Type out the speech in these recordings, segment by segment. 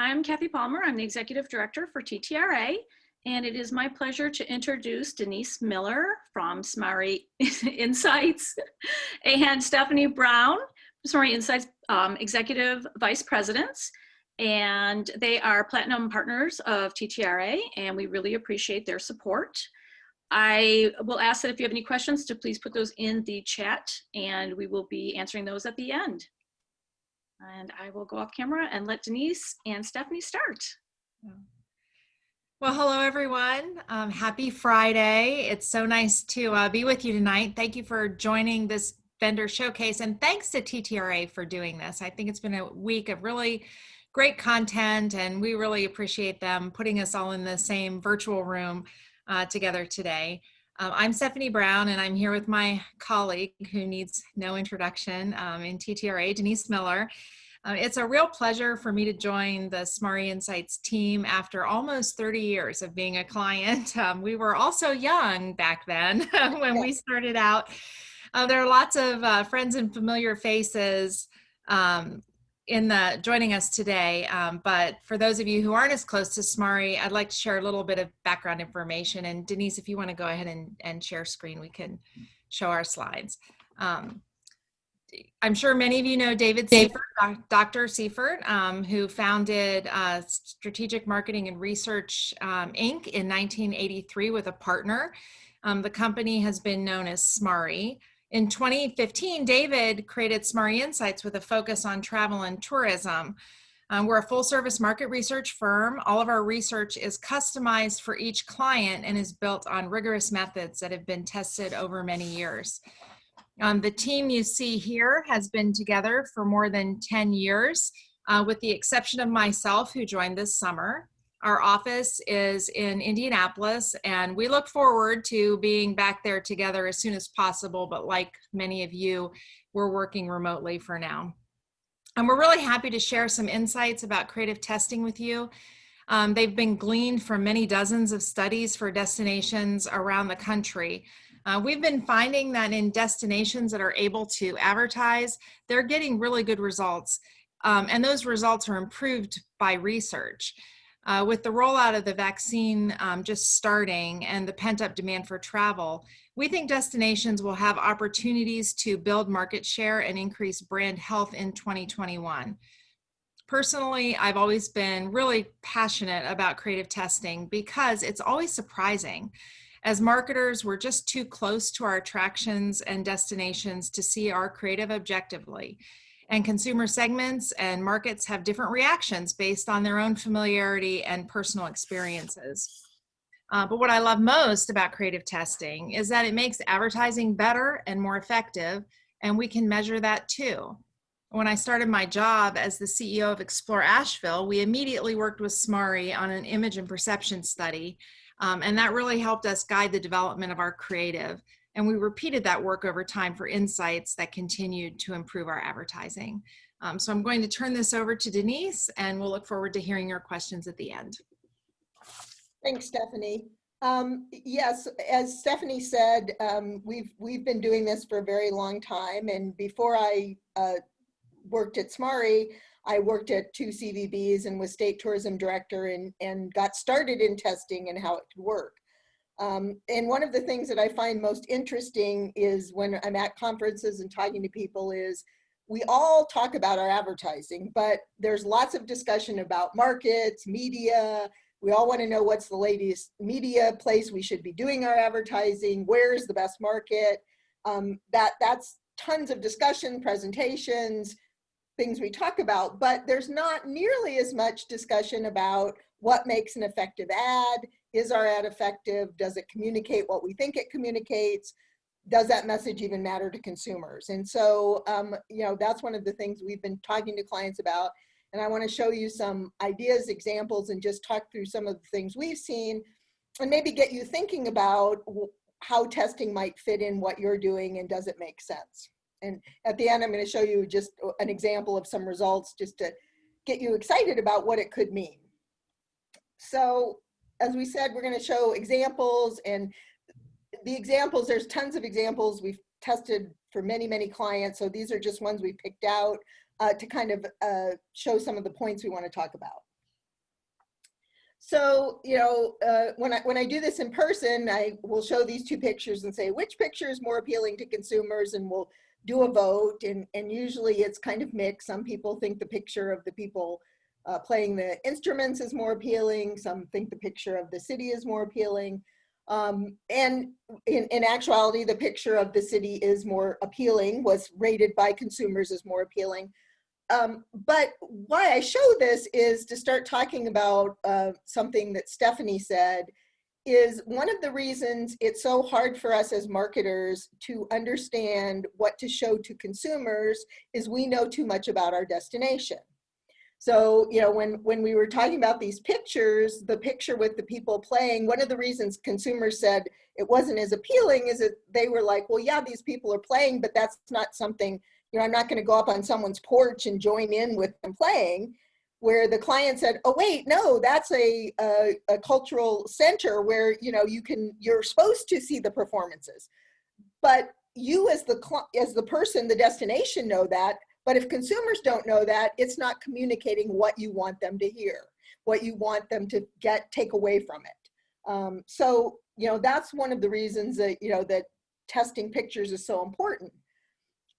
I'm Kathy Palmer. I'm the Executive Director for TTRA, and it is my pleasure to introduce Denise Miller from SMARInsights and Stephanie Brown, SMARInsights Executive Vice Presidents. And they are Platinum Partners of TTRA, and we really appreciate their support. I will ask that if you have any questions to please put those in the chat, and we will be answering those at the end. And I will go off camera and let Denise and Stephanie start. Well, hello, everyone. Happy Friday. It's so nice to be with you tonight. Thank you for joining this vendor showcase, and thanks to TTRA for doing this. I think it's been a week of really great content, and we really appreciate them putting us all in the same virtual room together today. I'm Stephanie Brown, and I'm here with my colleague who needs no introduction in TTRA, Denise Miller. It's a real pleasure for me to join the SMARInsights team after almost 30 years of being a client. We were also young back then when we started out. There are lots of friends and familiar faces joining us today, but for those of you who aren't as close to SMARI, I'd like to share a little bit of background information. And Denise, if you want to go ahead and share screen, we can show our slides. I'm sure many of you know David Seifert, Dr. Seifert, who founded Strategic Marketing and Research, Inc. in 1983 with a partner. The company has been known as SMARI. In 2015, David created SMARInsights with a focus on travel and tourism. We're a full-service market research firm. All of our research is customized for each client and is built on rigorous methods that have been tested over many years. The team you see here has been together for more than 10 years, with the exception of myself, who joined this summer. Our office is in Indianapolis, and we look forward to being back there together as soon as possible, but like many of you, we're working remotely for now. And we're really happy to share some insights about creative testing with you. They've been gleaned from many dozens of studies for destinations around the country. We've been finding that in destinations that are able to advertise, they're getting really good results. And those results are improved by research. With the rollout of the vaccine just starting and the pent-up demand for travel, we think destinations will have opportunities to build market share and increase brand health in 2021. Personally, I've always been really passionate about creative testing because it's always surprising. As marketers, we're just too close to our attractions and destinations to see our creative objectively. And consumer segments and markets have different reactions based on their own familiarity and personal experiences. But what I love most about creative testing is that it makes advertising better and more effective, and we can measure that too. When I started my job as the CEO of Explore Asheville, we immediately worked with SMARI on an image and perception study. And that really helped us guide the development of our creative. And we repeated that work over time for insights that continued to improve our advertising. So I'm going to turn this over to Denise, and we'll look forward to hearing your questions at the end. Thanks, Stephanie. Yes, as Stephanie said, we've been doing this for a very long time. And before I worked at SMARI, I worked at 2 CVBs and was state tourism director and got started in testing and how it could work. And one of the things that I find most interesting is when I'm at conferences and talking to people is we all talk about our advertising, but there's lots of discussion about markets, media. We all want to know what's the latest media place we should be doing our advertising, where's the best market. That's tons of discussion, presentations, things we talk about, but there's not nearly as much discussion about what makes an effective ad. Is our ad effective? Does it communicate what we think it communicates? Does that message even matter to consumers? And so, that's one of the things we've been talking to clients about. And I want to show you some ideas, examples, and just talk through some of the things we've seen and maybe get you thinking about how testing might fit in what you're doing and does it make sense? And at the end, I'm going to show you just an example of some results just to get you excited about what it could mean. So as we said, we're going to show examples, and the examples, there's tons of examples we've tested for many, many clients. So these are just ones we picked out to kind of show some of the points we want to talk about. So, when I do this in person, I will show these two pictures and say, which picture is more appealing to consumers? And we'll do a vote. And usually it's kind of mixed. Some people think the picture of the people playing the instruments is more appealing. Some think the picture of the city is more appealing. And in actuality, the picture of the city is more appealing, was rated by consumers as more appealing. But why I show this is to start talking about something that Stephanie said, is one of the reasons it's so hard for us as marketers to understand what to show to consumers is we know too much about our destination. So, when we were talking about these pictures, the picture with the people playing, one of the reasons consumers said it wasn't as appealing is that they were like, well, yeah, these people are playing, but that's not something, I'm not going to go up on someone's porch and join in with them playing. Where the client said, oh, wait, no, that's a cultural center where, you're supposed to see the performances. But you as the person, the destination, know that. But if consumers don't know that, it's not communicating what you want them to hear, what you want them to take away from it. So, that's one of the reasons that, that testing pictures is so important.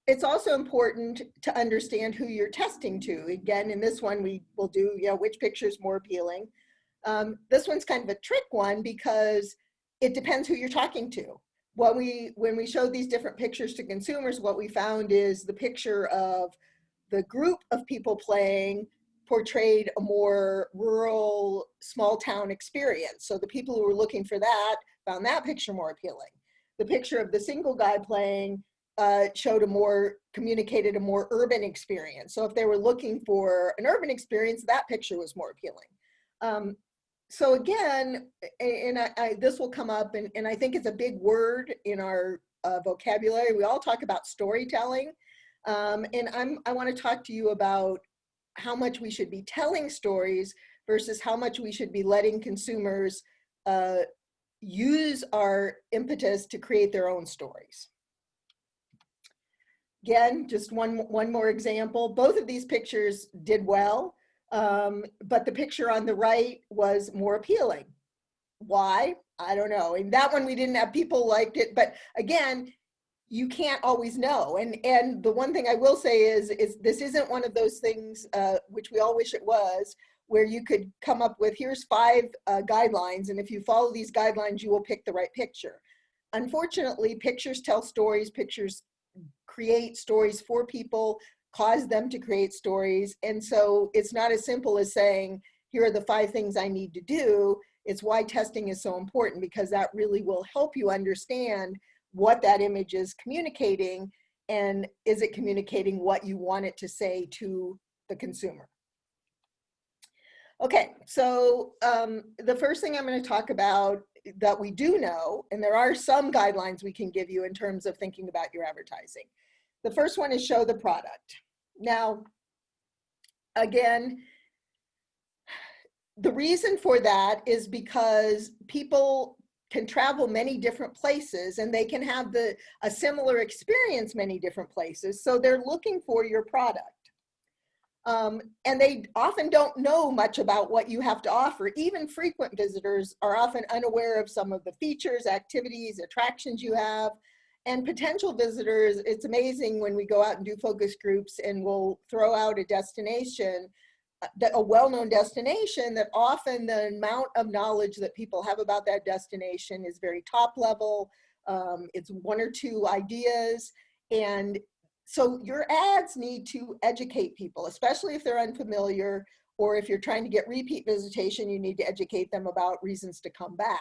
It's also important to understand who you're testing to. Again, in this one, we will do, which picture is more appealing. This one's kind of a trick one because it depends who you're talking to. When we showed these different pictures to consumers, what we found is the picture of the group of people playing portrayed a more rural, small town experience. So the people who were looking for that found that picture more appealing. The picture of the single guy playing communicated a more urban experience. So if they were looking for an urban experience, that picture was more appealing. So again, and this will come up, and I think it's a big word in our vocabulary. We all talk about storytelling, and I want to talk to you about how much we should be telling stories versus how much we should be letting consumers use our impetus to create their own stories. Again, just one more example. Both of these pictures did well, but the picture on the right was more appealing. Why? I don't know. And that one we didn't have people liked it, but again, you can't always know. And the one thing I will say is this isn't one of those things, which we all wish it was, where you could come up with, here's 5 guidelines, and if you follow these guidelines, you will pick the right picture. Unfortunately, pictures tell stories, pictures create stories for people, cause them to create stories. And so it's not as simple as saying, here are the 5 things I need to do. It's why testing is so important, because that really will help you understand what that image is communicating, and is it communicating what you want it to say to the consumer. Okay, so the first thing I'm going to talk about that we do know, and there are some guidelines we can give you in terms of thinking about your advertising. The first one is show the product. Now, again, the reason for that is because people can travel many different places and they can have a similar experience many different places. So they're looking for your product. And they often don't know much about what you have to offer. Even frequent visitors are often unaware of some of the features, activities, attractions you have. And potential visitors, it's amazing when we go out and do focus groups and we'll throw out a destination, a well-known destination, that often the amount of knowledge that people have about that destination is very top level. It's 1 or 2 ideas. And so your ads need to educate people, especially if they're unfamiliar, or if you're trying to get repeat visitation, you need to educate them about reasons to come back.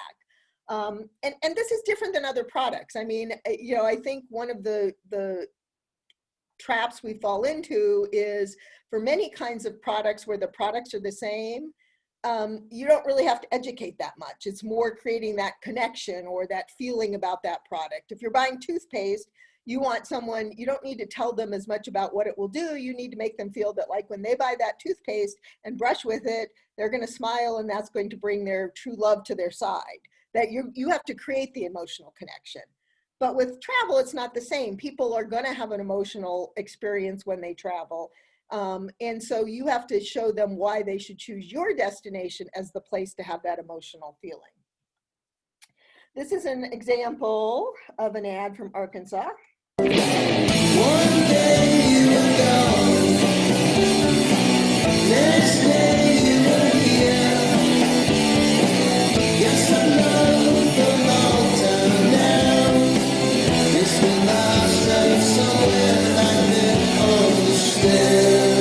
And this is different than other products. I mean, I think one of the traps we fall into is, for many kinds of products where the products are the same, you don't really have to educate that much. It's more creating that connection or that feeling about that product. If you're buying toothpaste, you don't need to tell them as much about what it will do. You need to make them feel that, like, when they buy that toothpaste and brush with it, they're going to smile, and that's going to bring their true love to their side. That you have to create the emotional connection. But with travel, it's not the same. People are going to have an emotional experience when they travel. And so you have to show them why they should choose your destination as the place to have that emotional feeling. This is an example of an ad from Arkansas. One day you were gone, next day you were here. Yes, I know for a long time now. Guess we lost out somewhere like that on the stair.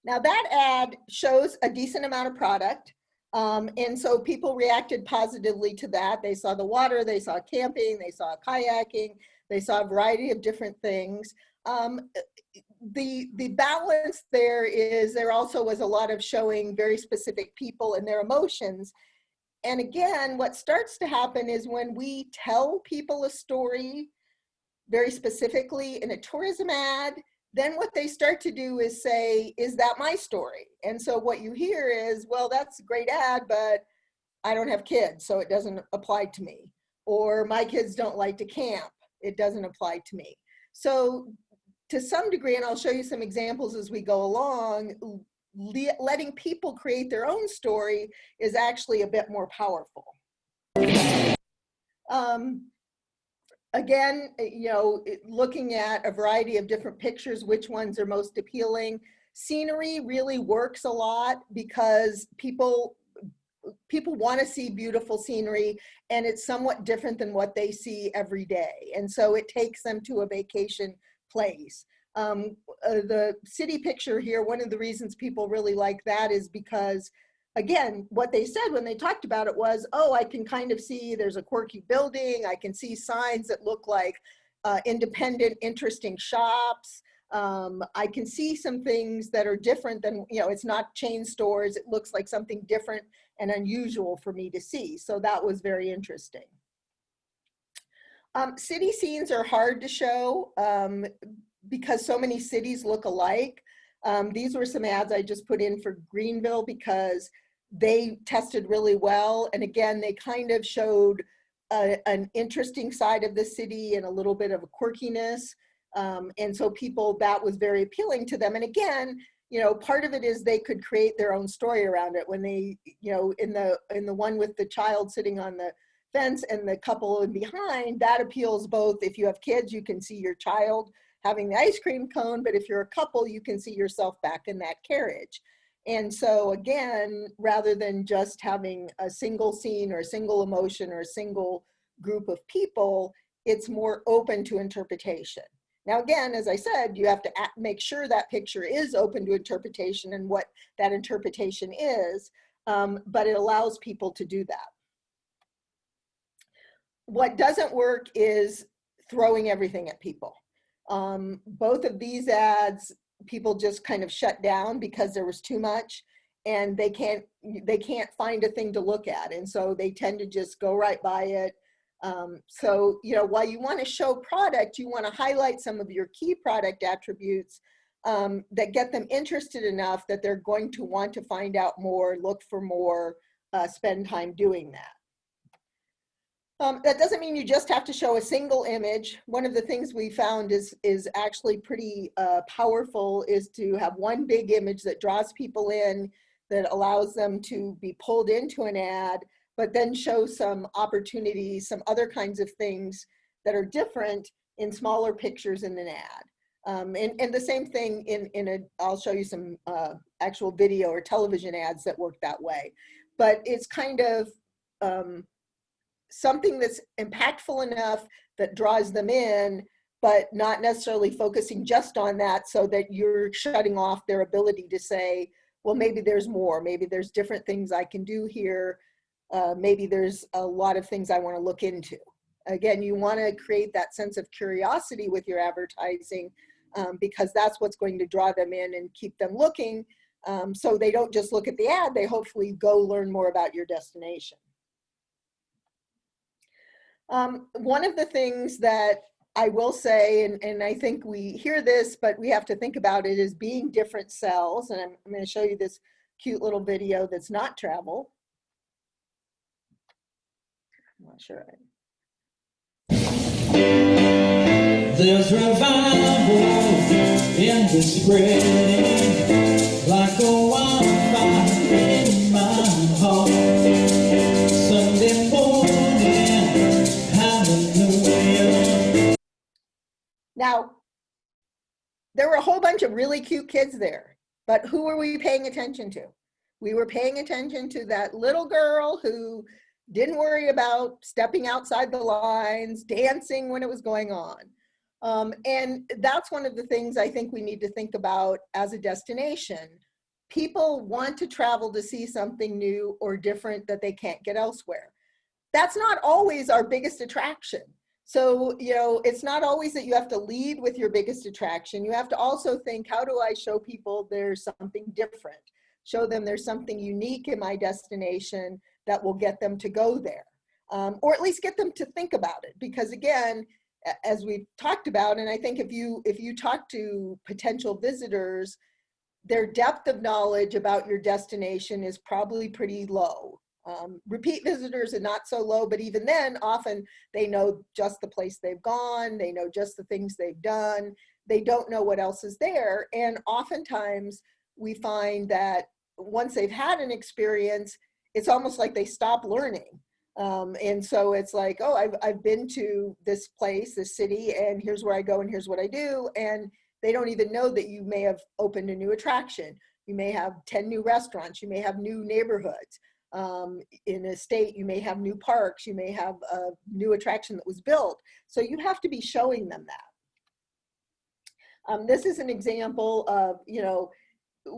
Now that ad shows a decent amount of product. And so people reacted positively to that. They saw the water, they saw camping, they saw kayaking, they saw a variety of different things. The balance there is there also was a lot of showing very specific people and their emotions. And again, what starts to happen is when we tell people a story very specifically in a tourism ad, then what they start to do is say, is that my story? And so what you hear is, well, that's a great ad, but I don't have kids, so it doesn't apply to me. Or my kids don't like to camp, it doesn't apply to me. So to some degree, and I'll show you some examples as we go along, letting people create their own story is actually a bit more powerful. Again, you know, looking at a variety of different pictures, which ones are most appealing. Scenery really works a lot because people want to see beautiful scenery, and it's somewhat different than what they see every day. And so it takes them to a vacation place. The city picture here, one of the reasons people really like that is because, again, what they said when they talked about it was, oh, I can kind of see there's a quirky building. I can see signs that look like independent, interesting shops. I can see some things that are different than, you know, it's not chain stores. It looks like something different and unusual for me to see. So that was very interesting. City scenes are hard to show because so many cities look alike. These were some ads I just put in for Greenville because they tested really well. And again, they kind of showed an interesting side of the city and a little bit of a quirkiness. And so people, that was very appealing to them. And again, you know, part of it is they could create their own story around it. When they, you know, in the one with the child sitting on the fence and the couple in behind, that appeals both. If you have kids, you can see your child having the ice cream cone, but if you're a couple, you can see yourself back in that carriage. And so again, rather than just having a single scene or a single emotion or a single group of people, it's more open to interpretation. Now again, as I said, you have to make sure that picture is open to interpretation and what that interpretation is, but it allows people to do that. What doesn't work is throwing everything at people. Both of these ads, people just kind of shut down because there was too much and they can't find a thing to look at. And so they tend to just go right by it. So, you know, while you want to show product, you want to highlight some of your key product attributes that get them interested enough that they're going to want to find out more, look for more, spend time doing that. That doesn't mean you just have to show a single image. One of the things we found is actually pretty powerful is to have one big image that draws people in, that allows them to be pulled into an ad, but then show some opportunities, some other kinds of things that are different in smaller pictures in an ad. And the same thing I'll show you some actual video or television ads that work that way. But it's kind of something that's impactful enough that draws them in, but not necessarily focusing just on that so that you're shutting off their ability to say, well, maybe there's more, maybe there's different things I can do here. Maybe there's a lot of things I want to look into. Again, you want to create that sense of curiosity with your advertising because that's what's going to draw them in and keep them looking. So they don't just look at the ad, they hopefully go learn more about your destination. One of the things that I will say, and I think we hear this, but we have to think about it, is being different sells. And I'm going to show you this cute little video that's not travel. I'm not sure. There's revival in the spreading like a wildfire in my heart. Sunday morning, hallelujah. Now, there were a whole bunch of really cute kids there, but who were we paying attention to? We were paying attention to that little girl who didn't worry about stepping outside the lines, dancing when it was going on. And that's one of the things I think we need to think about as a destination. People want to travel to see something new or different that they can't get elsewhere. That's not always our biggest attraction. So, you know, it's not always that you have to lead with your biggest attraction. You have to also think, how do I show people there's something different? Show them there's something unique in my destination that will get them to go there, or at least get them to think about it. Because again, as we've talked about, and I think if you talk to potential visitors, their depth of knowledge about your destination is probably pretty low. Repeat visitors are not so low, but even then, often they know just the place they've gone, they know just the things they've done, they don't know what else is there. And oftentimes we find that once they've had an experience, it's almost like they stop learning. And so it's like, oh, I've been to this place, this city, and here's where I go and here's what I do. And they don't even know that you may have opened a new attraction. You may have 10 new restaurants. You may have new neighborhoods. In a state, you may have new parks. You may have a new attraction that was built. So you have to be showing them that. This is an example of, you know,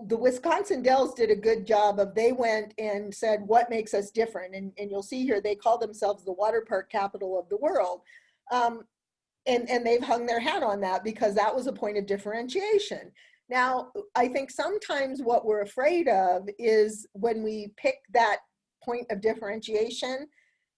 the Wisconsin Dells did a good job of, they went and said, what makes us different? And you'll see here, they call themselves the water park capital of the world. And they've hung their hat on that because that was a point of differentiation. Now, I think sometimes what we're afraid of is when we pick that point of differentiation,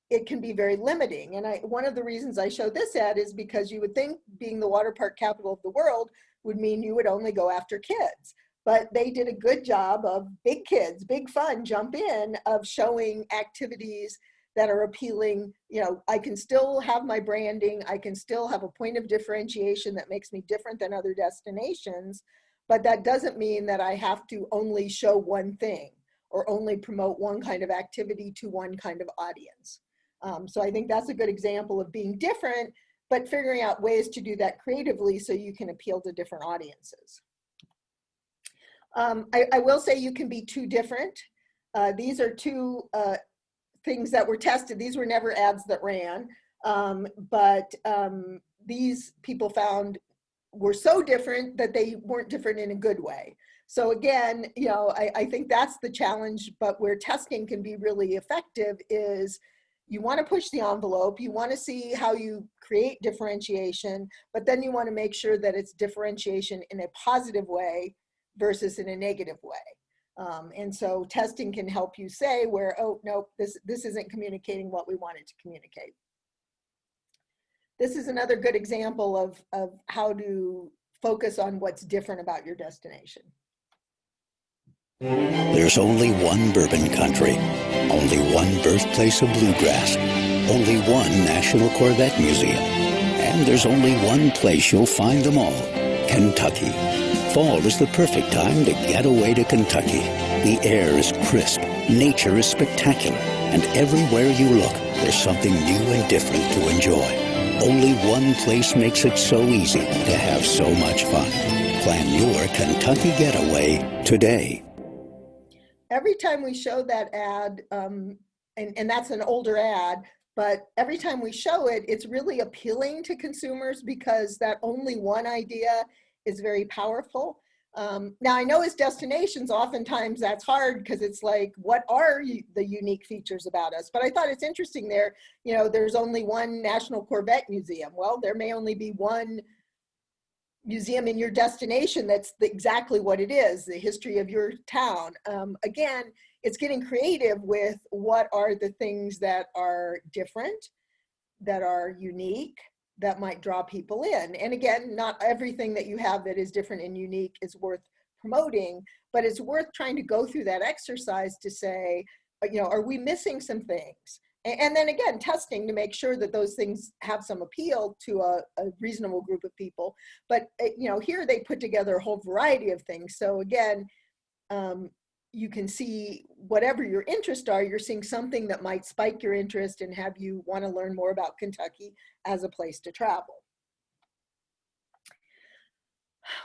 it can be very limiting. And one of the reasons I show this ad is because you would think being the water park capital of the world would mean you would only go after kids. But they did a good job of big kids, big fun, jump in, of showing activities that are appealing. You know, I can still have my branding, I can still have a point of differentiation that makes me different than other destinations, but that doesn't mean that I have to only show one thing or only promote one kind of activity to one kind of audience. So I think that's a good example of being different, but figuring out ways to do that creatively so you can appeal to different audiences. I will say you can be too different. These are two things that were tested. These were never ads that ran, but these people found were so different that they weren't different in a good way. So again, you know, I think that's the challenge, but where testing can be really effective is you want to push the envelope, you want to see how you create differentiation, but then you want to make sure that it's differentiation in a positive way versus in a negative way. And so testing can help you say where, oh, no, this isn't communicating what we wanted to communicate. This is another good example of how to focus on what's different about your destination. There's only one bourbon country, only one birthplace of bluegrass, only one National Corvette Museum, and there's only one place you'll find them all, Kentucky. Fall is the perfect time to get away to Kentucky. The air is crisp, nature is spectacular, and everywhere you look, there's something new and different to enjoy. Only one place makes it so easy to have so much fun. Plan your Kentucky getaway today. Every time we show that ad, and that's an older ad, but every time we show it, it's really appealing to consumers because that only one idea is very powerful. Now I know as destinations, oftentimes that's hard because it's like, what are the unique features about us? But I thought it's interesting there, you know, there's only one National Corvette Museum. Well, there may only be one museum in your destination that's exactly what it is, the history of your town. Again, it's getting creative with what are the things that are different, that are unique, that might draw people in. And again, not everything that you have that is different and unique is worth promoting, but it's worth trying to go through that exercise to say, are we missing some things? And then again, testing to make sure that those things have some appeal to a reasonable group of people. But here they put together a whole variety of things. So again, you can see whatever your interests are, you're seeing something that might spike your interest and have you want to learn more about Kentucky as a place to travel.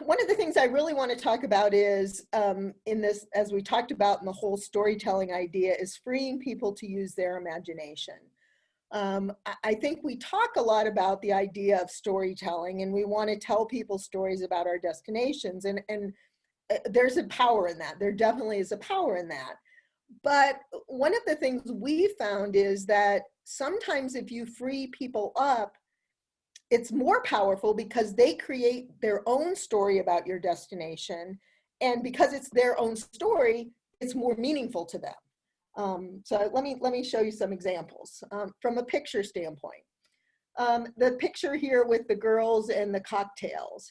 One of the things I really want to talk about is in this, as we talked about in the whole storytelling idea, is freeing people to use their imagination. I think we talk a lot about the idea of storytelling, and we want to tell people stories about our destinations, and there's a power in that. There definitely is a power in that. But one of the things we found is that sometimes if you free people up, it's more powerful because they create their own story about your destination. And because it's their own story, it's more meaningful to them. So let me show you some examples from a picture standpoint. The picture here with the girls and the cocktails.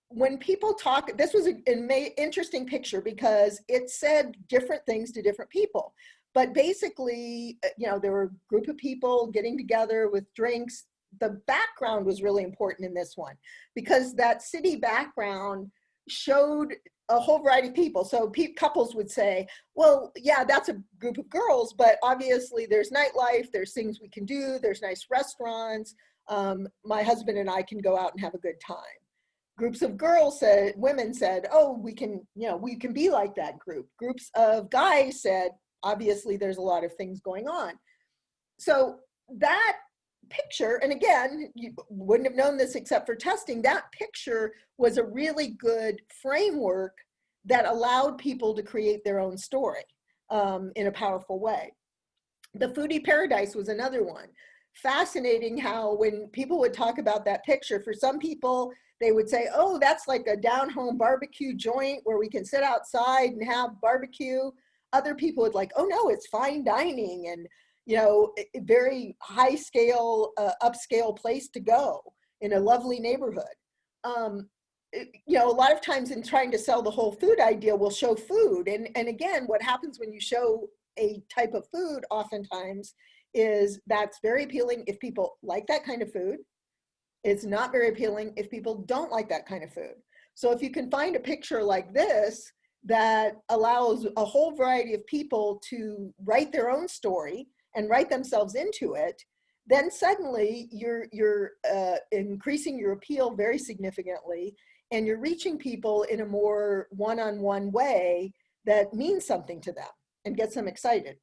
When people talk, this was an interesting picture because it said different things to different people. But basically, there were a group of people getting together with drinks. The background was really important in this one because that city background showed a whole variety of people. So couples would say, well, yeah, that's a group of girls, but obviously there's nightlife, there's things we can do, there's nice restaurants. My husband and I can go out and have a good time. Groups of women said, oh, we can be like that group. Groups of guys said, obviously there's a lot of things going on. So that picture, and again, you wouldn't have known this except for testing, that picture was a really good framework that allowed people to create their own story in a powerful way. The foodie paradise was another one. Fascinating how when people would talk about that picture, for some people, they would say, oh, that's like a down-home barbecue joint where we can sit outside and have barbecue. Other people would like, oh no, it's fine dining and a very high scale, upscale place to go in a lovely neighborhood. A lot of times in trying to sell the whole food idea, we'll show food. And again, what happens when you show a type of food oftentimes is that's very appealing if people like that kind of food. It's not very appealing if people don't like that kind of food. So if you can find a picture like this that allows a whole variety of people to write their own story and write themselves into it, then suddenly you're increasing your appeal very significantly, and you're reaching people in a more one-on-one way that means something to them and gets them excited.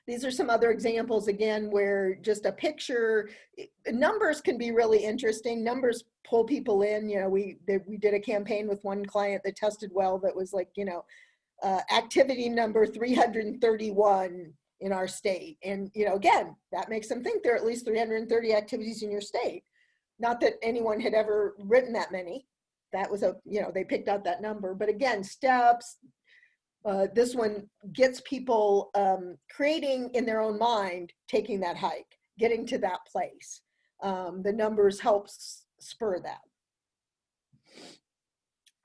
These are some other examples, again, where just a picture, numbers can be really interesting. Numbers pull people in. We did a campaign with one client that tested well that was like, activity number 331 in our state. And, again, that makes them think there are at least 330 activities in your state. Not that anyone had ever written that many. That was they picked out that number. But again, steps, this one gets people creating in their own mind, taking that hike, getting to that place. The numbers help spur that.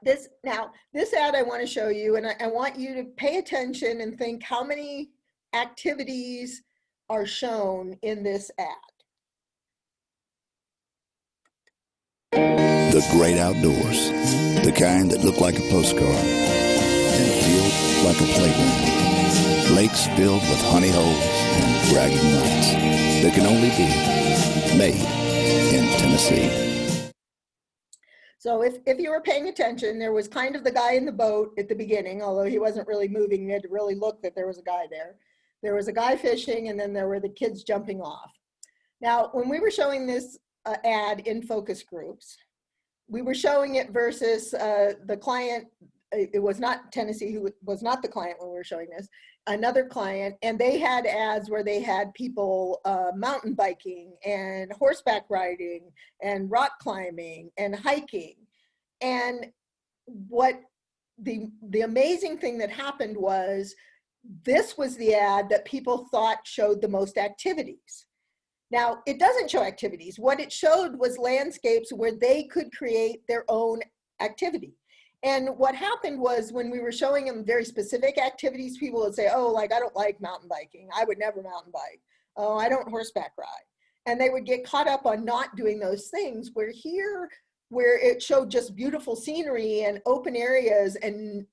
This ad I want to show you, and I want you to pay attention and think how many activities are shown in this ad. The great outdoors, the kind that look like a postcard and feel like a playground. Lakes filled with honey holes and bragging rights that can only be made in Tennessee. So if you were paying attention, there was kind of the guy in the boat at the beginning, although he wasn't really moving. You had to really look that there was a guy there. There was a guy fishing, and then there were the kids jumping off. Now, when we were showing this ad in focus groups, we were showing it versus the client. It was not Tennessee, who was not the client when we were showing this, another client, and they had ads where they had people mountain biking and horseback riding and rock climbing and hiking. And what the amazing thing that happened was this was the ad that people thought showed the most activities. Now, it doesn't show activities. What it showed was landscapes where they could create their own activity. And what happened was when we were showing them very specific activities, people would say, oh, like, I don't like mountain biking. I would never mountain bike. Oh, I don't horseback ride. And they would get caught up on not doing those things, where here, where it showed just beautiful scenery and open areas and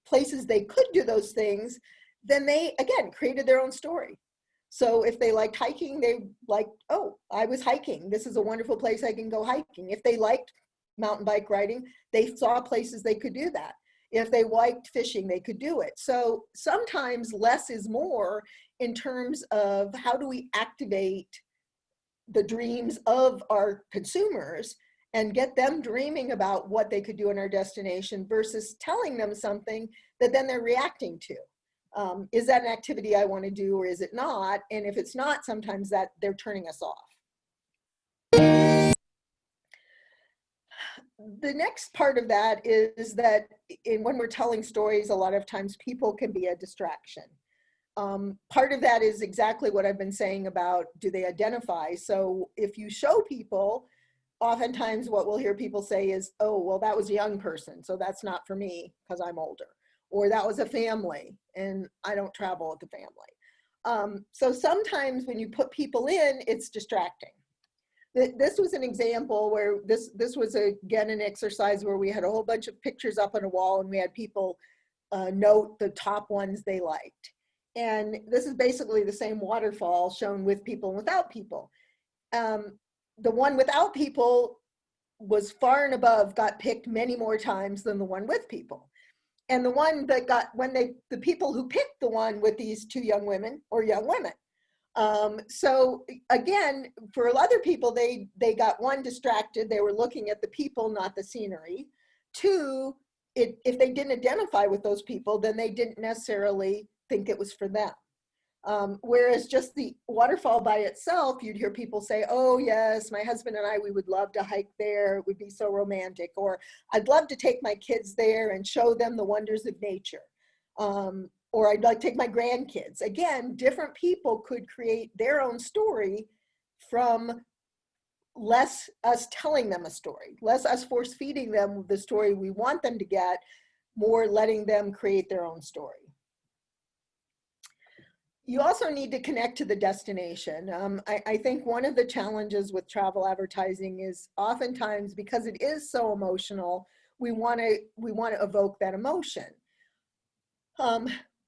places they could do those things, then they, again, created their own story. So if they liked hiking, they liked, oh, I was hiking. This is a wonderful place I can go hiking. If they liked mountain bike riding, they saw places they could do that. If they liked fishing, they could do it. So sometimes less is more in terms of how do we activate the dreams of our consumers and get them dreaming about what they could do in our destination versus telling them something that then they're reacting to. Is that an activity I want to do, or is it not? And if it's not, sometimes that they're turning us off. The next part of that is that when we're telling stories, a lot of times people can be a distraction. Part of that is exactly what I've been saying about, do they identify? So if you show people, oftentimes what we'll hear people say is, oh, well, that was a young person, so that's not for me because I'm older. Or that was a family and I don't travel with the family. So sometimes when you put people in, it's distracting. This was an example where this was, again, an exercise where we had a whole bunch of pictures up on a wall and we had people note the top ones they liked. And this is basically the same waterfall shown with people and without people. The one without people was far and above, got picked many more times than the one with people. And the one that got, the people who picked the one with these two young women or young women. So again, for other people, they got, one, distracted. They were looking at the people, not the scenery. Two, if they didn't identify with those people, then they didn't necessarily think it was for them. Whereas just the waterfall by itself, you'd hear people say, oh yes, my husband and I, we would love to hike there. It would be so romantic. Or I'd love to take my kids there and show them the wonders of nature. Or I'd like to take my grandkids. Again, different people could create their own story from less us telling them a story, less us force feeding them the story we want them to get, more letting them create their own story. You also need to connect to the destination. I think one of the challenges with travel advertising is oftentimes, because it is so emotional, we want to evoke that emotion.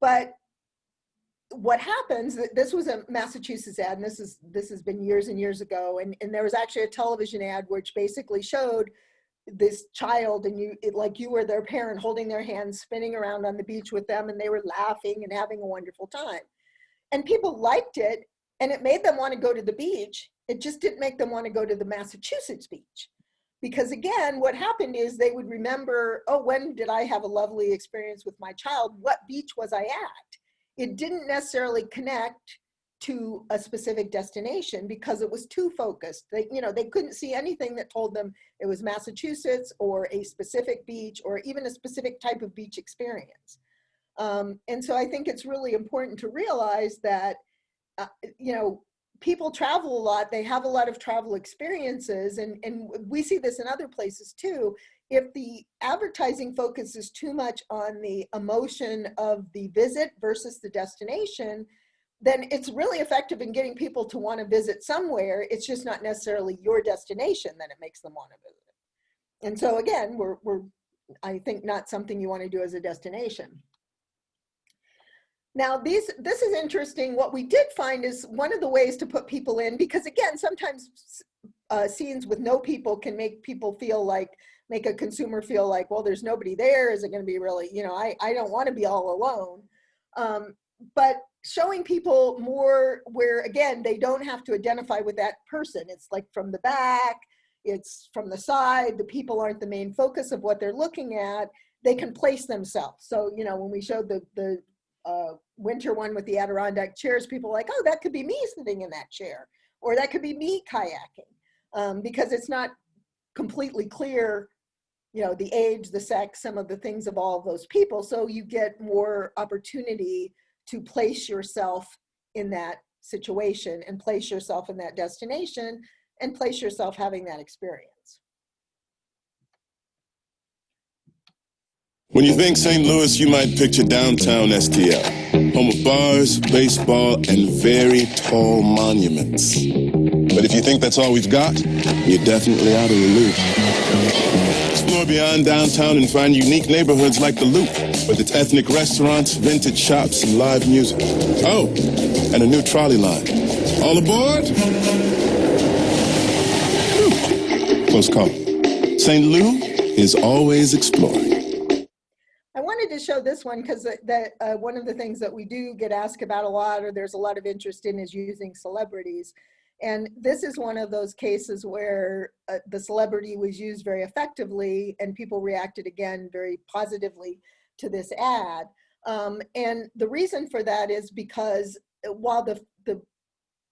But what happens, this was a Massachusetts ad, and this has been years and years ago, and there was actually a television ad which basically showed this child, and like you were their parent, holding their hands, spinning around on the beach with them, and they were laughing and having a wonderful time. And people liked it, and it made them want to go to the beach. It just didn't make them want to go to the Massachusetts beach. Because again, what happened is they would remember, oh, when did I have a lovely experience with my child? What beach was I at? It didn't necessarily connect to a specific destination because it was too focused. They couldn't see anything that told them it was Massachusetts or a specific beach or even a specific type of beach experience. And so I think it's really important to realize that, people travel a lot, they have a lot of travel experiences, and we see this in other places too. If the advertising focuses too much on the emotion of the visit versus the destination, then it's really effective in getting people to want to visit somewhere. It's just not necessarily your destination that it makes them want to visit. And so again, we're I think not something you want to do as a destination. Now, this is interesting. What we did find is one of the ways to put people in, because again, sometimes scenes with no people can make people feel like, make a consumer feel like, well, there's nobody there. Is it going to be really, I don't want to be all alone. But showing people more where, again, they don't have to identify with that person. It's like from the back, it's from the side. The people aren't the main focus of what they're looking at. They can place themselves. So, when we showed the winter one with the Adirondack chairs, people were like, oh, that could be me sitting in that chair, or that could be me kayaking, because it's not completely clear, the age, the sex, some of the things of all of those people. So you get more opportunity to place yourself in that situation and place yourself in that destination and place yourself having that experience. When you think St. Louis, you might picture downtown STL, home of bars, baseball, and very tall monuments. But if you think that's all we've got, you're definitely out of the loop. Explore beyond downtown and find unique neighborhoods like the Loop, with its ethnic restaurants, vintage shops, and live music. Oh, and a new trolley line. All aboard? Whew. Close call. St. Lou is always exploring. I wanted to show this one because one of the things that we do get asked about a lot, or there's a lot of interest in, is using celebrities. And this is one of those cases where the celebrity was used very effectively and people reacted again very positively to this ad. And the reason for that is because while the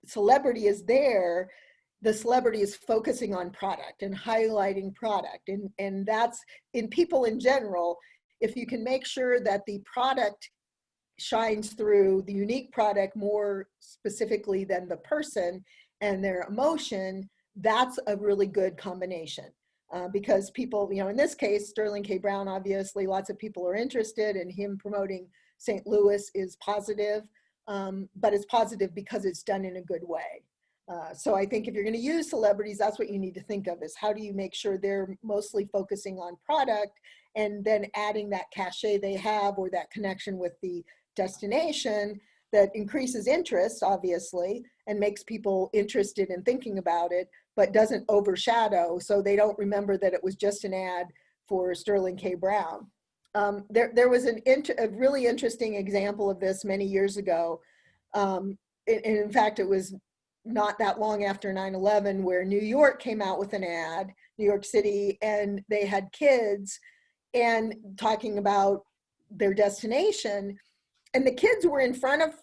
celebrity is there, the celebrity is focusing on product and highlighting product. And that's, in people in general, if you can make sure that the product shines through, the unique product more specifically than the person and their emotion, that's a really good combination. Because people, in this case, Sterling K. Brown, obviously lots of people are interested, and him promoting St. Louis is positive, but it's positive because it's done in a good way. So I think if you're going to use celebrities, that's what you need to think of, is how do you make sure they're mostly focusing on product and then adding that cachet they have or that connection with the destination that increases interest, obviously, and makes people interested in thinking about it, but doesn't overshadow, so they don't remember that it was just an ad for Sterling K. Brown. There was a really interesting example of this many years ago. And in fact, it was not that long after 9/11 where New York came out with an ad, New York City, and they had kids and talking about their destination. And the kids were in front of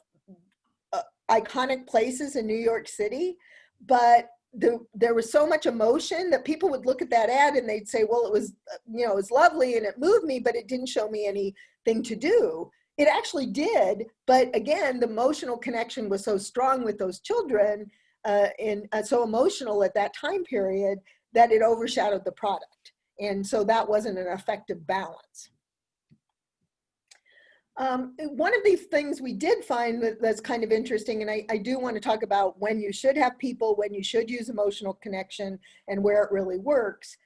iconic places in New York City, but there was so much emotion that people would look at that ad and they'd say, well, it was, it was lovely and it moved me, but it didn't show me anything to do. It actually did, but again, the emotional connection was so strong with those children and so emotional at that time period that it overshadowed the product. And so that wasn't an effective balance. One of these things we did find that's kind of interesting, and I do want to talk about when you should have people, when you should use emotional connection, and where it really works.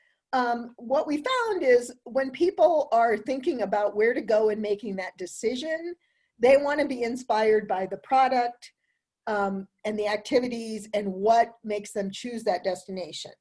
What we found is when people are thinking about where to go and making that decision, they want to be inspired by the product and the activities and what makes them choose that destination.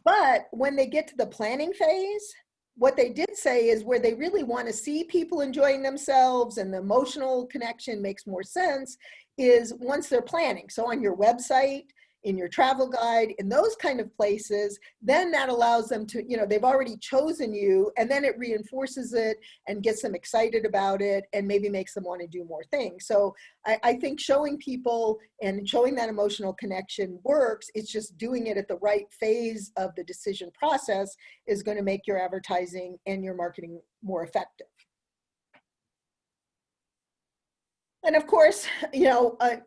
But when they get to the planning phase, what they did say is where they really want to see people enjoying themselves and the emotional connection makes more sense is once they're planning. So on your website, in your travel guide, in those kind of places, then that allows them to, they've already chosen you, and then it reinforces it and gets them excited about it and maybe makes them want to do more things. So I think showing people and showing that emotional connection works. It's just doing it at the right phase of the decision process is going to make your advertising and your marketing more effective. And of course,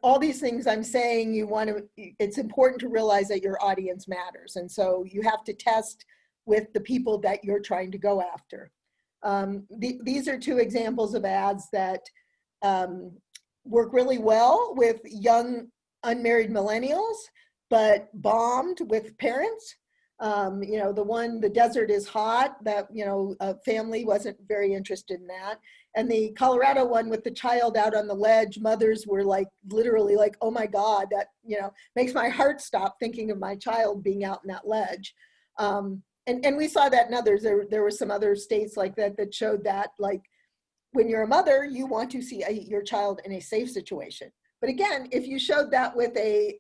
all these things I'm saying, it's important to realize that your audience matters. And so you have to test with the people that you're trying to go after. These are two examples of ads that work really well with young unmarried millennials, but bombed with parents. The one, the desert is hot, that, a family wasn't very interested in that. And the Colorado one with the child out on the ledge, mothers were like, literally like, oh my God, that, makes my heart stop thinking of my child being out in that ledge. And we saw that in others. There were some other states like that showed that, like, when you're a mother, you want to see your child in a safe situation. But again, if you showed that with a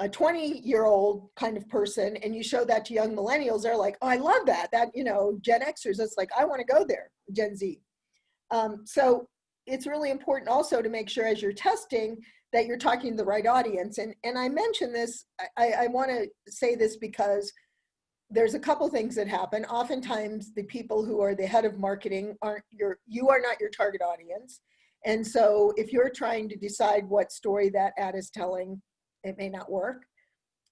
20-year-old kind of person and you show that to young millennials, they're like, oh, I love that, Gen Xers, it's like, I want to go there, Gen Z. So it's really important also to make sure as you're testing that you're talking to the right audience. And I mention this, I want to say this because there's a couple things that happen. Oftentimes the people who are the head of marketing you are not your target audience. And so if you're trying to decide what story that ad is telling, it may not work.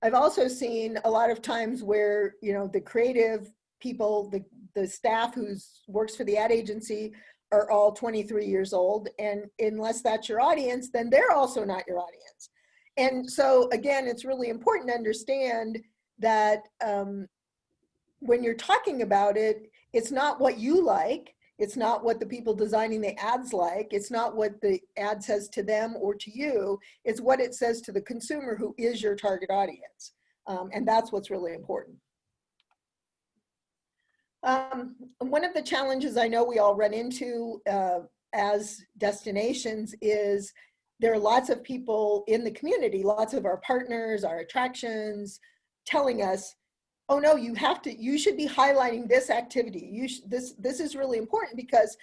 I've also seen a lot of times where, the creative people, the the staff who's works for the ad agency are all 23 years old. And unless that's your audience, then they're also not your audience. And so again, it's really important to understand that when you're talking about it, it's not what you like. It's not what the people designing the ads like. It's not what the ad says to them or to you. It's what it says to the consumer who is your target audience. And that's what's really important. One of the challenges I know we all run into as destinations is there are lots of people in the community, lots of our partners, our attractions, telling us, oh no, you should be highlighting this activity. This is really important because,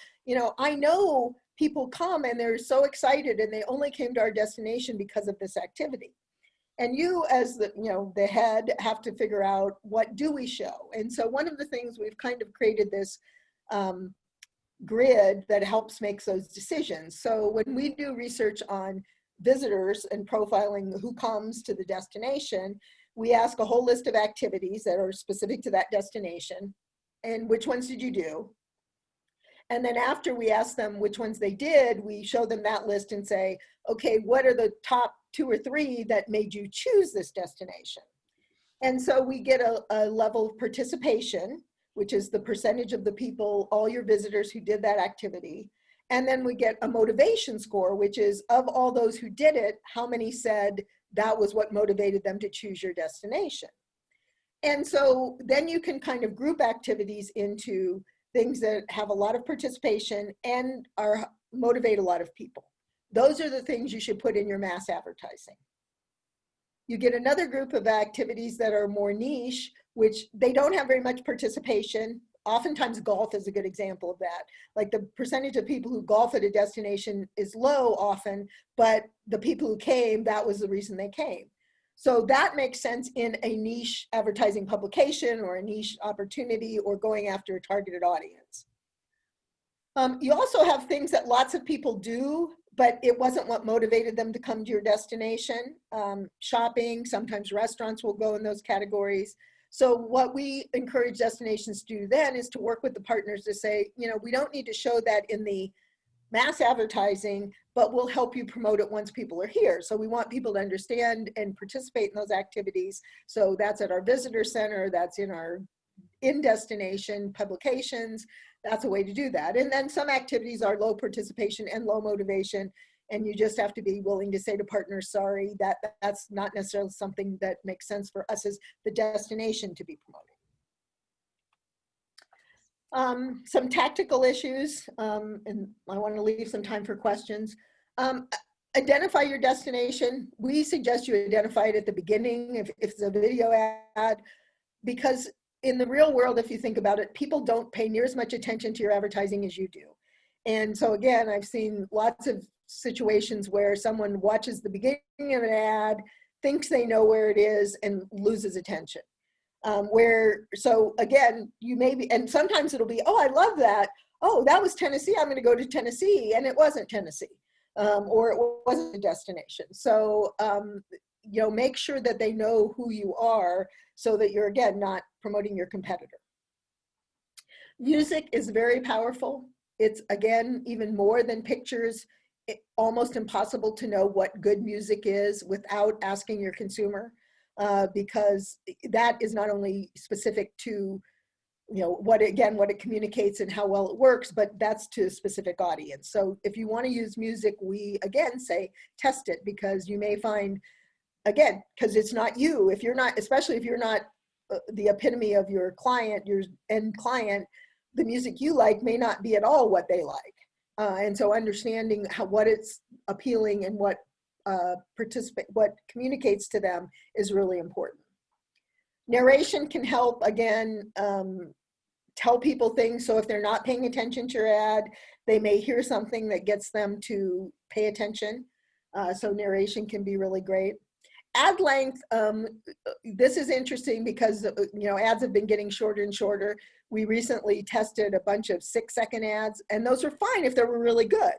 I know people come and they're so excited and they only came to our destination because of this activity. And you as the head have to figure out, what do we show? And so one of the things we've kind of created this grid that helps make those decisions. So when we do research on visitors and profiling who comes to the destination, we ask a whole list of activities that are specific to that destination and which ones did you do? And then after we ask them which ones they did, we show them that list and say, okay, what are the top 2 or 3 that made you choose this destination? And so we get a level of participation, which is the percentage of the people, all your visitors who did that activity. And then we get a motivation score, which is of all those who did it, how many said that was what motivated them to choose your destination. And so then you can kind of group activities into things that have a lot of participation and motivate a lot of people. Those are the things you should put in your mass advertising. You get another group of activities that are more niche, which they don't have very much participation. Oftentimes golf is a good example of that. Like the percentage of people who golf at a destination is low often, but the people who came, that was the reason they came. So that makes sense in a niche advertising publication or a niche opportunity or going after a targeted audience. You also have things that lots of people do, but it wasn't what motivated them to come to your destination. Shopping, sometimes restaurants will go in those categories. So what we encourage destinations to do then is to work with the partners to say, we don't need to show that in the mass advertising, but we'll help you promote it once people are here. So we want people to understand and participate in those activities. So that's at our visitor center, that's in our in-destination publications. That's a way to do that. And then some activities are low participation and low motivation. And you just have to be willing to say to partners, sorry, that's not necessarily something that makes sense for us as the destination to be promoting. Some tactical issues, and I want to leave some time for questions. Identify your destination. We suggest you identify it at the beginning if it's a video ad, because in the real world, if you think about it, people don't pay near as much attention to your advertising as you do. And so again, I've seen lots of situations where someone watches the beginning of an ad, thinks they know where it is, and loses attention. So again, you may be, and sometimes it'll be, oh, I love that. Oh, that was Tennessee. I'm going to go to Tennessee. And it wasn't Tennessee, or it wasn't a destination. So, make sure that they know who you are so that you're, again, not promoting your competitor. Music is very powerful. It's, again, even more than pictures. Almost impossible to know what good music is without asking your consumer. Because that is not only specific to, what it communicates and how well it works, but that's to a specific audience. So if you want to use music, we again say test it, because you may find, again, because it's not you. If you're not, especially if you're not the epitome of your client, your end client, the music you like may not be at all what they like. And so understanding what it's appealing and what communicates to them is really important. Narration can help, again, tell people things. So if they're not paying attention to your ad, they may hear something that gets them to pay attention. So narration can be really great. Ad length, this is interesting because, ads have been getting shorter and shorter. We recently tested a bunch of 6-second ads, and those are fine if they were really good.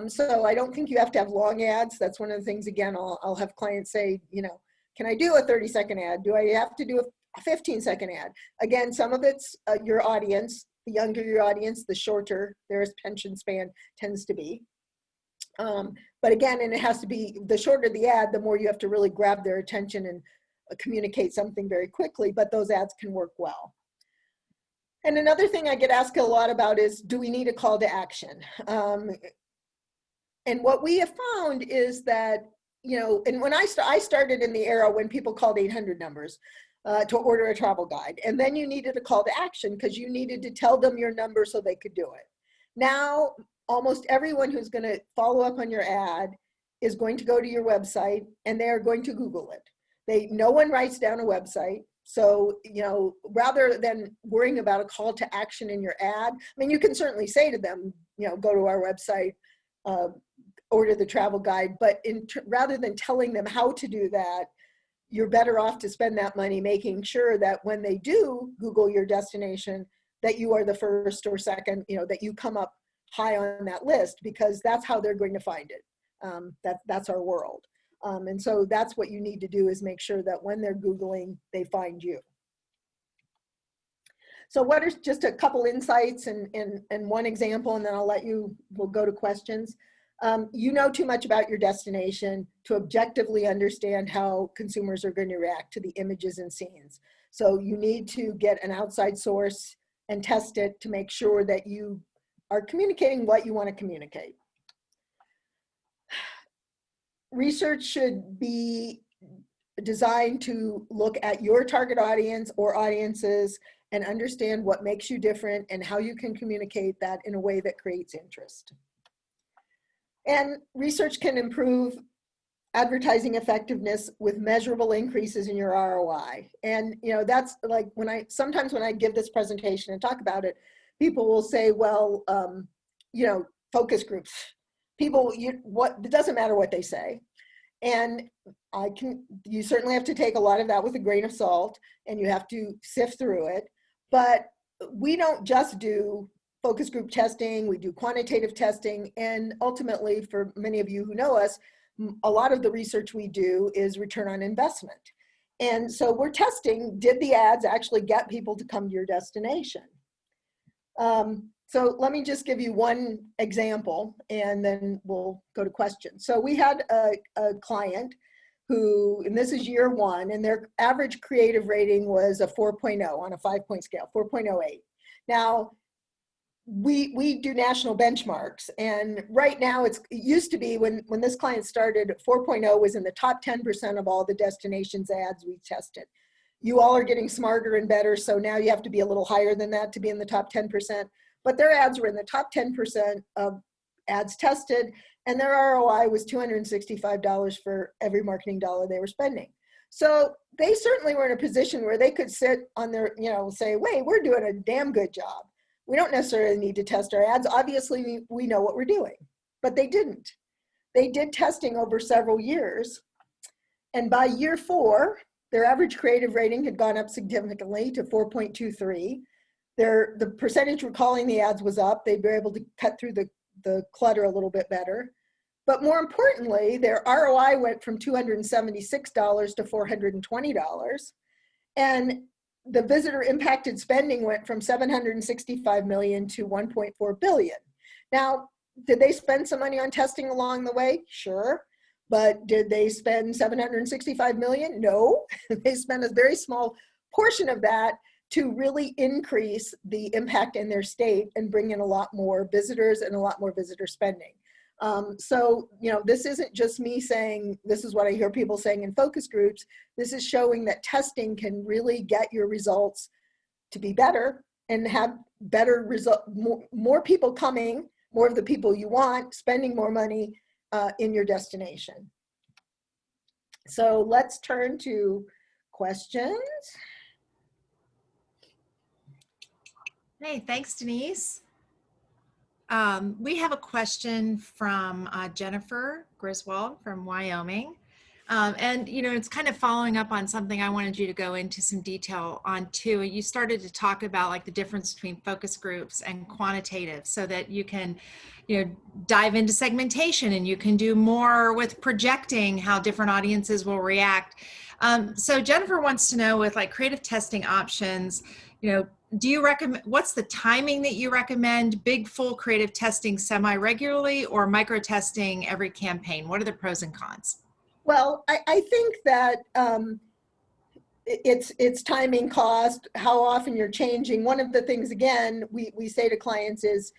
So I don't think you have to have long ads. That's one of the things, again, I'll have clients say, can I do a 30-second ad? Do I have to do a 15-second ad. Again, some of it's your audience. The younger your audience, the shorter their attention span tends to be. But again, and it has to be, the shorter the ad, the more you have to really grab their attention and communicate something very quickly, but those ads can work well. And another thing I get asked a lot about is, do we need a call to action? And what we have found is that, you know, and when I started in the era when people called 800 numbers to order a travel guide, and then you needed a call to action because you needed to tell them your number so they could do it. Now, almost everyone who's going to follow up on your ad is going to go to your website and they are going to Google it. No one writes down a website. So, you know, rather than worrying about a call to action in your ad, I mean, you can certainly say to them, you know, go to our website, order the travel guide, but rather than telling them how to do that, you're better off to spend that money making sure that when they do Google your destination, that you are the first or second, you know, that you come up high on that list, because that's how they're going to find it. That's our world. And so that's what you need to do, is make sure that when they're Googling, they find you. So what are just a couple insights and one example, and then we'll go to questions. You know too much about your destination to objectively understand how consumers are going to react to the images and scenes. So you need to get an outside source and test it to make sure that you are communicating what you want to communicate. Research should be designed to look at your target audience or audiences and understand what makes you different and how you can communicate that in a way that creates interest. And research can improve advertising effectiveness with measurable increases in your ROI. And, you know, that's like sometimes when I give this presentation and talk about it, people will say, well, you know, focus groups. People, it doesn't matter what they say. And you certainly have to take a lot of that with a grain of salt, and you have to sift through it. But we don't just do focus group testing, we do quantitative testing. And ultimately, for many of you who know us, a lot of the research we do is return on investment. And so we're testing, did the ads actually get people to come to your destination? So let me just give you one example, and then we'll go to questions. So we had a client who, and this is year one, and their average creative rating was a 4.0 on a 5-point scale, 4.08. Now, we do national benchmarks, and right now it used to be when this client started, 4.0 was in the top 10% of all the destinations ads we tested. You all are getting smarter and better, so now you have to be a little higher than that to be in the top 10%. But their ads were in the top 10% of ads tested, and their ROI was $265 for every marketing dollar they were spending. So they certainly were in a position where they could sit on their, you know, say, wait, we're doing a damn good job. We don't necessarily need to test our ads. Obviously, we know what we're doing, but they didn't. They did testing over several years, and by year 4, their average creative rating had gone up significantly to 4.23. The percentage recalling the ads was up. They were able to cut through the clutter a little bit better. But more importantly, their ROI went from $276 to $420. And the visitor impacted spending went from 765 million to 1.4 billion. Now, did they spend some money on testing along the way? Sure. But did they spend 765 million? No. They spent a very small portion of that to really increase the impact in their state and bring in a lot more visitors and a lot more visitor spending. So, you know, this isn't just me saying, this is what I hear people saying in focus groups. This is showing that testing can really get your results to be better and have better result, more people coming, more of the people you want, spending more money in your destination. So let's turn to questions. Hey, thanks, Denise. We have a question from Jennifer Griswold from Wyoming. And, it's kind of following up on something I wanted you to go into some detail on too. You started to talk about like the difference between focus groups and quantitative so that you can, dive into segmentation and you can do more with projecting how different audiences will react. So Jennifer wants to know with like creative testing options, do you recommend, what's the timing that you recommend? Big full creative testing semi-regularly or micro testing every campaign? What are the pros and cons? Well, I think that it's timing, cost, how often you're changing. One of the things, again, we say to clients is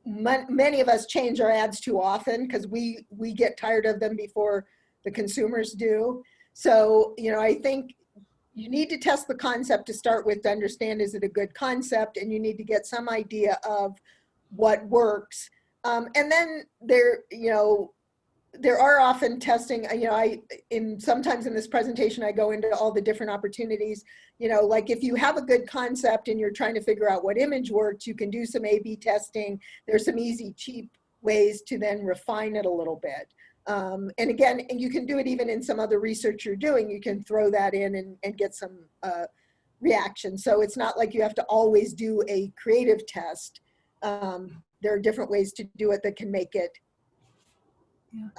many of us change our ads too often because we get tired of them before the consumers do. So, I think you need to test the concept to start with to understand, is it a good concept? And you need to get some idea of what works. And then there are often testing, sometimes in this presentation, I go into all the different opportunities, like if you have a good concept and you're trying to figure out what image works, you can do some A/B testing. There's some easy, cheap ways to then refine it a little bit. And again, you can do it even in some other research you're doing. You can throw that in and get some reaction. So it's not like you have to always do a creative test. There are different ways to do it that can make it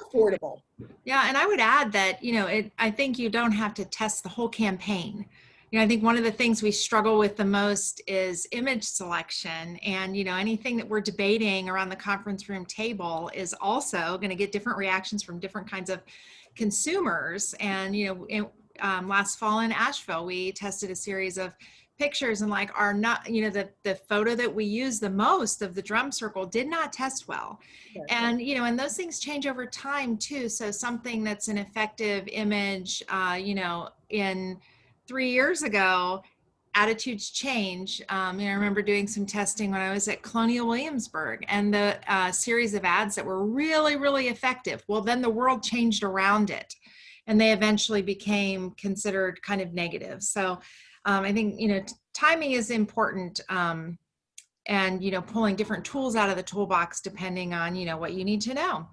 affordable. Yeah, and I would add that, I think you don't have to test the whole campaign. I think one of the things we struggle with the most is image selection. And, anything that we're debating around the conference room table is also going to get different reactions from different kinds of consumers. And, last fall in Asheville, we tested a series of pictures and like are not, the photo that we use the most of the drum circle did not test well. And, and those things change over time too. So something that's an effective image, in 3 years ago, attitudes change. I remember doing some testing when I was at Colonial Williamsburg and the series of ads that were really, really effective. Well, then the world changed around it and they eventually became considered kind of negative. So I think, timing is important, and, pulling different tools out of the toolbox depending on, what you need to know.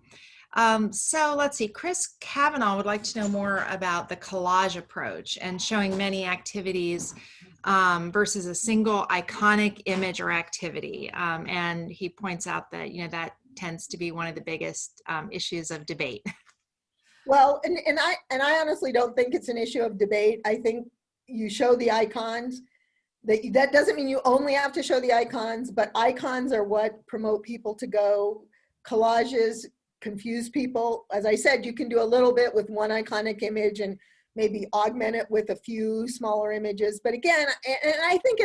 So let's see, Chris Kavanaugh would like to know more about the collage approach and showing many activities versus a single iconic image or activity. And he points out that, that tends to be one of the biggest issues of debate. Well, and I honestly don't think it's an issue of debate. I think you show the icons. That doesn't mean you only have to show the icons, but icons are what promote people to go. Collages confuse people. As I said, you can do a little bit with one iconic image and maybe augment it with a few smaller images. But again, and I think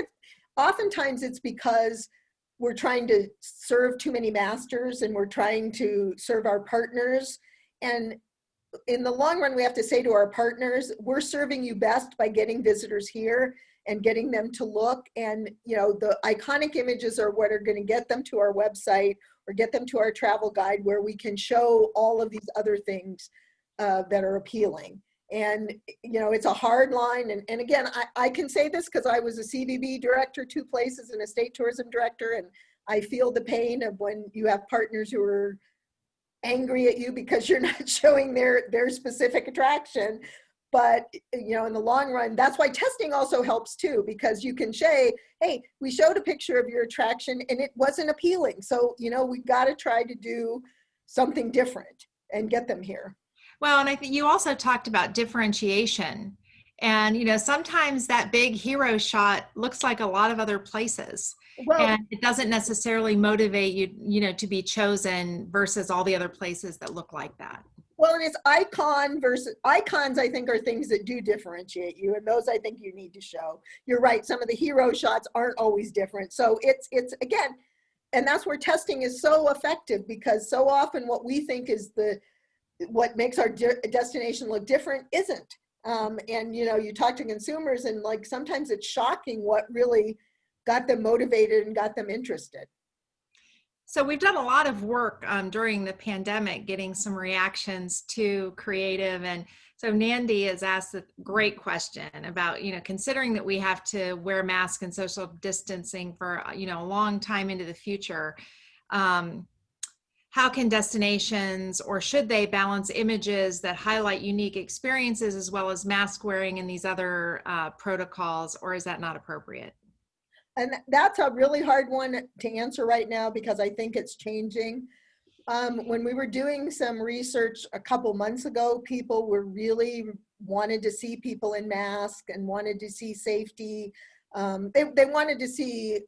oftentimes it's because we're trying to serve too many masters and we're trying to serve our partners. And in the long run, we have to say to our partners, we're serving you best by getting visitors here and getting them to look. And, the iconic images are what are going to get them to our website or get them to our travel guide where we can show all of these other things that are appealing. And, it's a hard line. And again, I can say this because I was a CVB director 2 places and a state tourism director. And I feel the pain of when you have partners who are angry at you because you're not showing their specific attraction. But, in the long run, that's why testing also helps too, because you can say, hey, we showed a picture of your attraction and it wasn't appealing. So, we've got to try to do something different and get them here. Well, and I think you also talked about differentiation. And, sometimes that big hero shot looks like a lot of other places. Well, and it doesn't necessarily motivate you, to be chosen versus all the other places that look like that. Well, and it's icons, I think, are things that do differentiate you. And those I think you need to show. You're right. Some of the hero shots aren't always different. So it's again, and that's where testing is so effective, because so often what we think is what makes our destination look different isn't. And, you talk to consumers and like, sometimes it's shocking what really got them motivated and got them interested. So we've done a lot of work during the pandemic, getting some reactions to creative. And so Nandi has asked a great question about, considering that we have to wear masks and social distancing for, a long time into the future. how can destinations, or should they, balance images that highlight unique experiences as well as mask wearing and these other protocols, or is that not appropriate? And that's a really hard one to answer right now because I think it's changing. When we were doing some research a couple months ago, people were really wanted to see people in masks and wanted to see safety. They wanted to see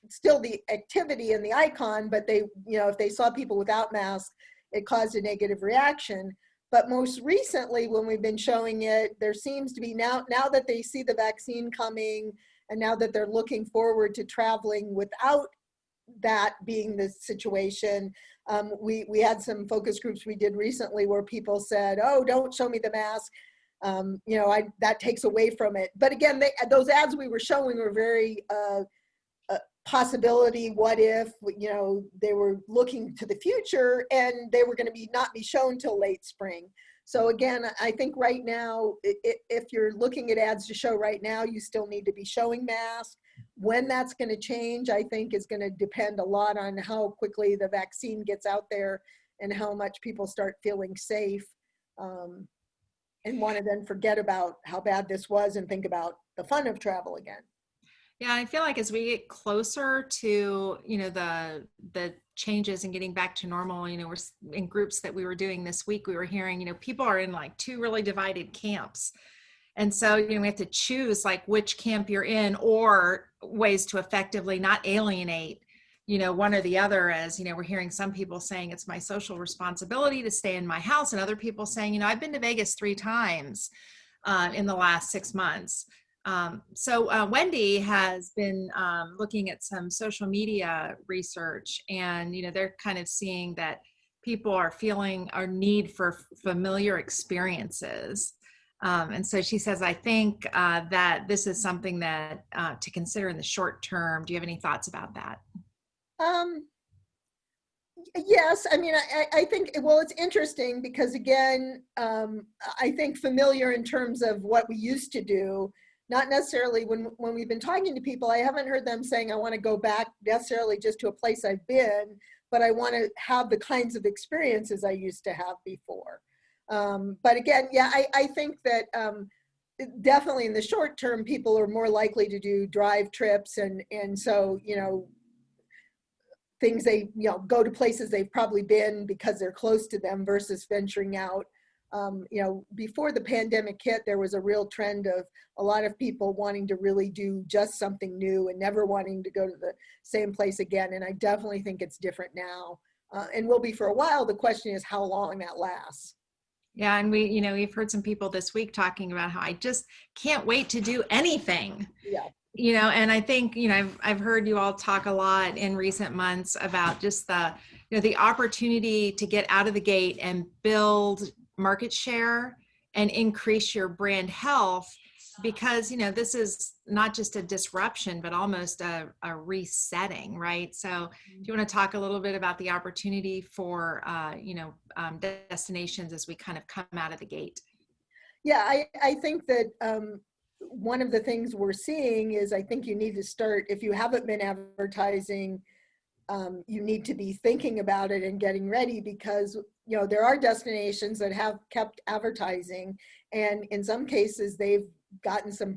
still the activity and the icon, but they, if they saw people without masks, it caused a negative reaction. But most recently, when we've been showing it, there seems to be now that they see the vaccine coming, and now that they're looking forward to traveling without that being the situation. We had some focus groups we did recently where people said, "Oh, don't show me the mask." That takes away from it. But again, those ads we were showing were very possibility. What if they were looking to the future and they were going to not be shown till late spring. So again, I think right now, if you're looking at ads to show right now, you still need to be showing masks. When that's going to change, I think, is going to depend a lot on how quickly the vaccine gets out there and how much people start feeling safe, and want to then forget about how bad this was and think about the fun of travel again. Yeah, I feel like as we get closer to, the changes and getting back to normal, we're in groups that we were doing this week, we were hearing, people are in like two really divided camps. And so, we have to choose like which camp you're in, or ways to effectively not alienate, one or the other. As, we're hearing some people saying it's my social responsibility to stay in my house, and other people saying, I've been to Vegas 3 times in the last 6 months. So Wendy has been looking at some social media research, and they're kind of seeing that people are feeling our need for familiar experiences. And so she says, I think that this is something that to consider in the short term. Do you have any thoughts about that? Yes, I mean, I think, well, it's interesting because again, I think familiar in terms of what we used to do. Not necessarily when we've been talking to people, I haven't heard them saying, I want to go back necessarily just to a place I've been, but I want to have the kinds of experiences I used to have before. But again, yeah, I think that definitely in the short term, people are more likely to do drive trips. And so, things they, go to places they've probably been because they're close to them versus venturing out. Before the pandemic hit, there was a real trend of a lot of people wanting to really do just something new and never wanting to go to the same place again. And I definitely think it's different now, and will be for a while. The question is how long that lasts. Yeah, and we've heard some people this week talking about how I just can't wait to do anything. Yeah. And I think, I've heard you all talk a lot in recent months about just the opportunity to get out of the gate and build market share and increase your brand health, because this is not just a disruption but almost a resetting, right? So do you want to talk a little bit about the opportunity for destinations as we kind of come out of the gate? Yeah, I think that one of the things we're seeing is, I think you need to start, if you haven't been advertising, you need to be thinking about it and getting ready, because there are destinations that have kept advertising, and in some cases they've gotten some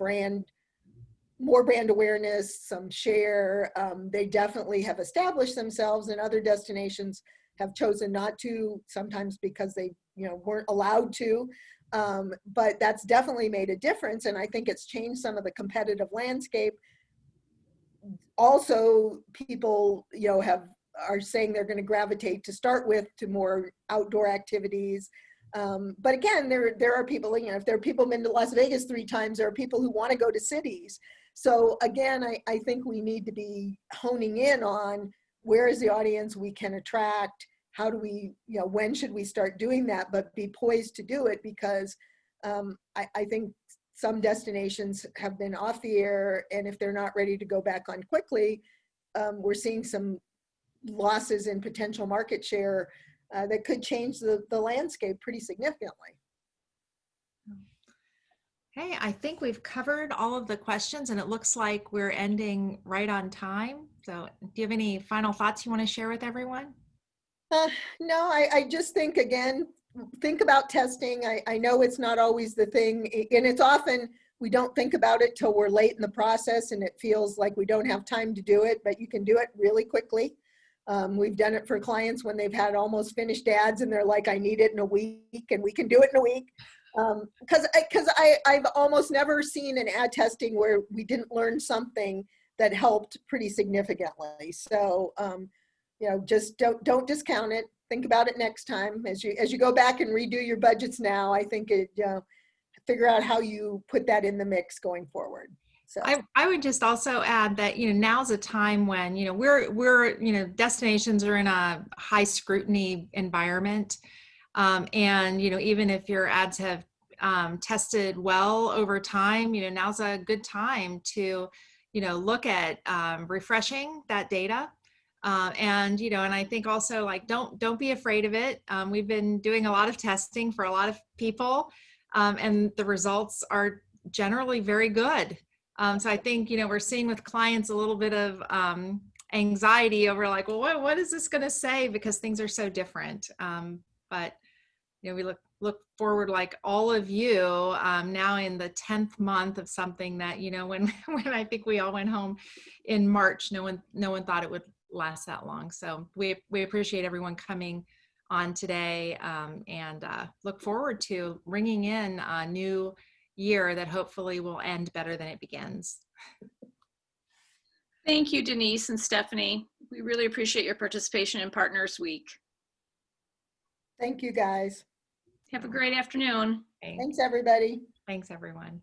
more brand awareness, some share. They definitely have established themselves, and other destinations have chosen not to, sometimes because they weren't allowed to. But that's definitely made a difference, and I think it's changed some of the competitive landscape. Also, people are saying they're going to gravitate to start with to more outdoor activities. But again, there are people, if there are people been to Las Vegas 3 times, there are people who want to go to cities. So again, I think we need to be honing in on where is the audience we can attract. How do we, when should we start doing that, but be poised to do it, because I think some destinations have been off the air, and if they're not ready to go back on quickly, we're seeing some losses in potential market share that could change the landscape pretty significantly. Hey, I think we've covered all of the questions, and it looks like we're ending right on time. So do you have any final thoughts you want to share with everyone? No, I just think, again, think about testing. I know it's not always the thing, and it's often, we don't think about it till we're late in the process and it feels like we don't have time to do it, but you can do it really quickly. We've done it for clients when they've had almost finished ads and they're like, I need it in a week, and we can do it in a week. Because I've almost never seen an ad testing where we didn't learn something that helped pretty significantly. So, you know, just don't discount it. Think about it next time as you go back and redo your budgets now. I think figure out how you put that in the mix going forward. So I would just also add that, you know, now's a time when, you know, we're you know, destinations are in a high scrutiny environment. And, you know, even if your ads have tested well over time, you know, now's a good time to, you know, look at refreshing that data. And, you know, and I think also, like, don't be afraid of it. We've been doing a lot of testing for a lot of people, and the results are generally very good. So I think, you know, we're seeing with clients a little bit of anxiety over, like, well, what is this going to say? Because things are so different. But, you know, we look forward, like all of you, now in the 10th month of something that, you know, when I think we all went home in March, no one thought it would last that long. So we appreciate everyone coming on today, and look forward to ringing in a new year that hopefully will end better than it begins. Thank you, Denise and Stephanie. We really appreciate your participation in Partners Week. thank you, guys. Have a great afternoon. Thanks, everybody. Thanks, everyone.